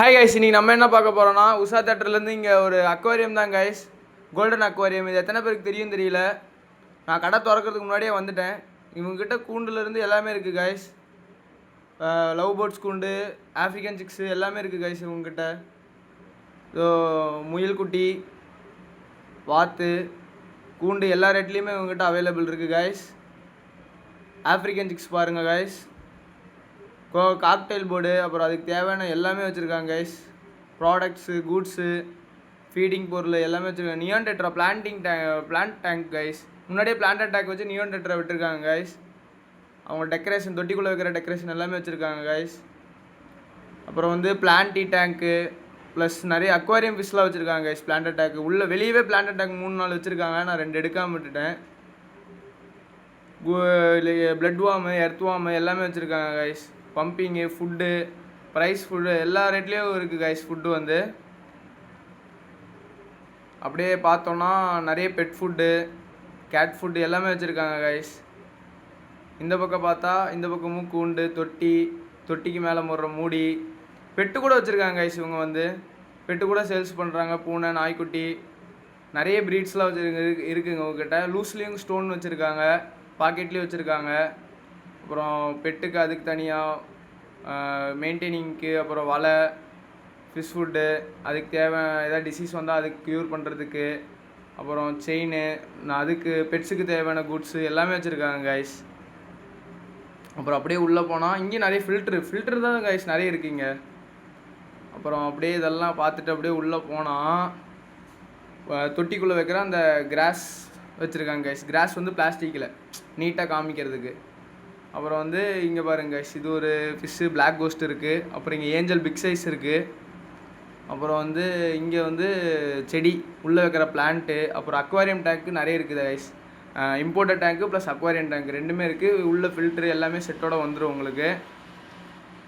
Hi guys, இன்னைக்கு நம்ம என்ன பார்க்க போகிறோன்னா உஷா தேட்டர்லேருந்து இங்கே ஒரு அக்வாரியம் தான் கைஸ். Golden aquarium. இது எத்தனை பேருக்கு தெரியும் தெரியல. நான் கடை திறக்கிறதுக்கு முன்னாடியே வந்துட்டேன். இவங்ககிட்ட கூண்டுலேருந்து எல்லாமே இருக்குது கைஸ். லவ் பேர்ட்ஸ் கூண்டு, ஆஃப்ரிக்கன் சிக்ஸு எல்லாமே இருக்குது கைஸ் இவங்ககிட்ட. ஸோ முயல் குட்டி, வாத்து, கூண்டு எல்லா ரேட்லேயுமே இவங்ககிட்ட அவைலபிள் இருக்குது கைஸ். ஆஃப்ரிக்கன் சிக்ஸ் பாருங்கள் கைஸ். காக்டெயில் போர்டு, அப்புறம் அதுக்கு தேவையான எல்லாமே வச்சுருக்காங்க கைஸ். ப்ராடக்ட்ஸு, கூட்ஸு, ஃபீடிங் பொருள் எல்லாமே வச்சுருக்காங்க. Neon tetra plant tank guys. முன்னாடியே பிளான்ட் டேங்க் வச்சு நியான் டெட்ரா விட்டுருக்காங்க கைஸ். அவங்க டெக்கரேஷன், தொட்டிக்குள்ளே வைக்கிற டெக்கரேஷன் எல்லாமே வச்சுருக்காங்க கைஸ். அப்புறம் வந்து பிளான்டி டேங்க்கு ப்ளஸ் நிறைய அக்வாரியம் ஃபிஷ்லாம் வச்சுருக்காங்க கைஸ். பிளான்ட் டேங்க் உள்ளே வெளியவே பிளான்ட் டேங்க் 3-4 வச்சுருக்காங்க. நான் 2 எடுக்காமல் விட்டுட்டேன். பிளட் வார்மு, எர்த் வார்மு எல்லாமே வச்சுருக்காங்க கைஸ். பம்பிங்கு, ஃபுட்டு, ப்ரைஸ் ஃபுட்டு எல்லா ரேட்லேயும் இருக்குது கைஸ். ஃபுட்டு வந்து அப்படியே பார்த்தோன்னா நிறைய பெட் ஃபுட்டு, கேட் ஃபுட்டு எல்லாமே வச்சுருக்காங்க கைஸ். இந்த பக்கம் பார்த்தா இந்த பக்கமும் கூண்டு, தொட்டிக்கு மேலே முடுற மூடி, பெட்டு கூட வச்சுருக்காங்க கைஸ். இவங்க வந்து பெட்டு கூட சேல்ஸ் பண்ணுறாங்க. பூனை, நாய்க்குட்டி நிறைய ப்ரீட்ஸ்லாம் இருக்குங்க உங்ககிட்ட. லூஸ்லேயும் ஸ்டோன் வச்சுருக்காங்க, பாக்கெட்லேயும் வச்சுருக்காங்க. அப்புறம் பெட்டுக்கு அதுக்கு தனியாக மெயின்டைனிங்க்கு, அப்புறம் வலை, ஃபிஷ் ஃபுட்டு, அதுக்கு தேவை ஏதாவது டிசீஸ் வந்தால் அதுக்கு க்யூர் பண்ணுறதுக்கு, அப்புறம் செயின், அதுக்கு பெட்ஸுக்கு தேவையான குட்ஸு எல்லாமே வச்சுருக்காங்க கைஸ். அப்புறம் அப்படியே உள்ளே போனால் இங்கே நிறைய ஃபில்ட்ரு தான் கைஸ் நிறைய இருக்குங்க. அப்புறம் அப்படியே இதெல்லாம் பார்த்துட்டு அப்படியே உள்ளே போனால் தொட்டிக்குள்ளே வைக்கிற அந்த கிராஸ் வச்சுருக்காங்க கைஸ். கிராஸ் வந்து பிளாஸ்டிக்கில் நீட்டாக காமிக்கிறதுக்கு. அப்புறம் வந்து இங்கே பாருங்க கைஸ், இது ஒரு ஃபிஷ்ஷு பிளாக் கோஸ்ட் இருக்குது. அப்புறம் இங்கே ஏஞ்சல் பிக் சைஸ் இருக்குது. அப்புறம் வந்து இங்கே வந்து செடி உள்ளே வைக்கிற பிளான்ட்டு, அப்புறம் அக்வாரியம் டேங்க்கு நிறைய இருக்குது கைஸ். இம்போர்ட்டட் டேங்க்கு ப்ளஸ் அக்வாரியம் டேங்க் ரெண்டுமே இருக்குது. உள்ள ஃபில்ட்ரு எல்லாமே செட்டோட வந்துடும் உங்களுக்கு.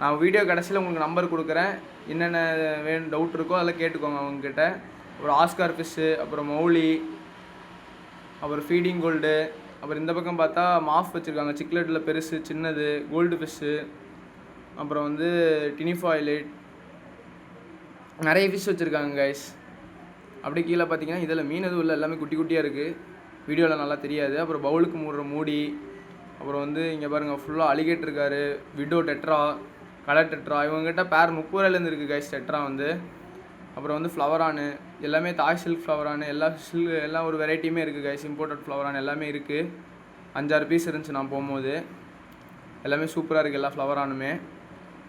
நான் வீடியோ கடைசியில் உங்களுக்கு நம்பர் கொடுக்குறேன். என்னென்ன வேணும் டவுட் இருக்கோ அதெல்லாம் கேட்டுக்கோங்க அவங்கக்கிட்ட. அப்புறம் ஆஸ்கார் ஃபிஷ்ஷு, அப்புறம் மௌலி, அப்புறம் ஃபீடிங் கோல்டு, அப்புறம் இந்த பக்கம் பார்த்தா மாஃப் வச்சுருக்காங்க. சிக்லெட்டில் பெருசு, சின்னது, கோல்டு ஃபிஷ்ஷு, அப்புறம் வந்து டினிஃபாயிலேட் நிறைய ஃபிஷ் வச்சுருக்காங்க கைஸ். அப்படியே கீழே பார்த்தீங்கன்னா இதில் மீன் எதுவும் இல்லை, எல்லாமே குட்டி குட்டியாக இருக்குது. வீடியோவில் நல்லா தெரியாது. அப்புறம் பவுலுக்கு மூடுற மூடி, அப்புறம் வந்து இங்கே பாருங்கள் ஃபுல்லாக அலிகேட் இருக்கார். விடோ டெட்ரா, கலர் டெட்ரா, இவங்ககிட்ட பேர் 30 ரூபாயிலேருந்து இருக்குது கைஸ் டெட்ரா வந்து. அப்புறம் வந்து ஃப்ளவரானு எல்லாமே, தாய் சில்க் ஃப்ளவரானு எல்லாம் ஒரு வெரைட்டியுமே இருக்குது கைஸ். இம்போர்ட்டட் ஃப்ளவரானு எல்லாமே இருக்குது. 5-6 பீஸ் இருந்துச்சு நான் போகும்போது. எல்லாமே சூப்பராக இருக்குது எல்லா ஃப்ளவரானுமே.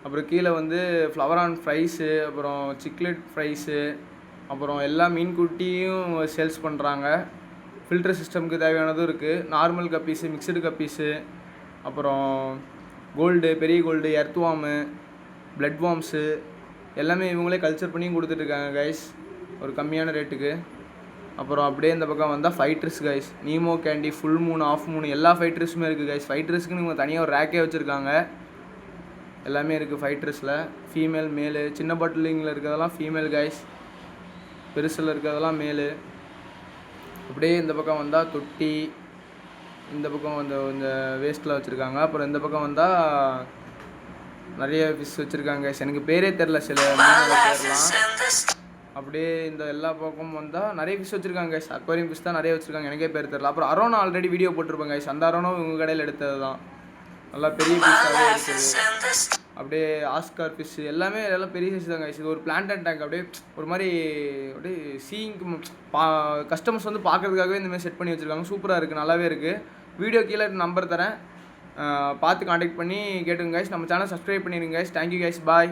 அப்புறம் கீழே வந்து ஃப்ளவரான் ஃப்ரைஸு, அப்புறம் சிக்லெட் ஃப்ரைஸு, அப்புறம் எல்லா மீன் குட்டியும் சேல்ஸ் பண்ணுறாங்க. ஃபில்டர் சிஸ்டமுக்கு தேவையானதும் இருக்குது. நார்மல் கப்பீஸு, மிக்சடு கப்பீஸு, அப்புறம் கோல்டு, பெரிய gold, earth worm, blood worms எல்லாமே இவங்களே கல்ச்சர் பண்ணி கொடுத்துட்ருக்காங்க கைஸ் ஒரு கம்மியான ரேட்டுக்கு. அப்புறம் அப்படியே இந்த பக்கம் வந்தால் fighters guys. Nemo candy, full moon, half moon எல்லா ஃபைட்ரஸுமே இருக்குது கைஸ். ஃபைட்ரஸ்க்குன்னு இவங்க தனியாக ஒரு ரேக்கே வச்சுருக்காங்க. எல்லாமே இருக்குது ஃபைட்ரஸில். ஃபீமேல், மேலு, சின்ன பாட்டிலிங்கில் இருக்கிறதெல்லாம் ஃபீமேல் கைஸ், பெருசில் இருக்கிறதெல்லாம் மேலு. அப்படியே இந்த பக்கம் வந்தால் தொட்டி, இந்த பக்கம் இந்த வேஸ்ட்டில் வச்சுருக்காங்க. அப்புறம் இந்த பக்கம் வந்தால் நிறைய ஃபிஷ் வச்சுருக்காங்க. எனக்கு பேரே தெரில சில மீனோட பேர்லாம். அப்படியே இந்த எல்லா பக்கமும் வந்தால் நிறைய ஃபிஷ் வச்சுருக்காங்க கைஸ். அக்வாரியம் ஃபிஷ் தான் நிறைய வச்சுருக்காங்க, எனக்கே பேர் தெரில. அப்புறம் அரோனா ஆல்ரெடி வீடியோ போட்டிருப்பாங்க கைஸ். அந்த அரோனா உங்கள் கடையில் எடுத்தது தான், நல்லா பெரிய ஃபிஷ்ஷாகவே இருக்குது. அப்படியே ஆஸ்கார் ஃபிஷ்ஷு எல்லாமே எல்லாம் பெரிய ஃபிஷ் தான் கைஸ். இது ஒரு பிளான்ட் டேங்க். அப்படியே ஒரு மாதிரி அப்படியே சீயிங்க்கு கஸ்டமர்ஸ் வந்து பார்க்குறதுக்காகவே இந்தமாதிரி செட் பண்ணி வச்சுருக்காங்க. சூப்பராக இருக்குது, நல்லாவே இருக்குது. வீடியோ கீழே நம்பர் தரேன், பார்த்து காண்டாக்ட் பண்ணி கேட்டுங்க கைஸ். நம்ம சேனல் சப்ஸ்கிரைப் பண்ணிடுங்க கைஸ். தேங்க்யூ கைஸ், பாய்.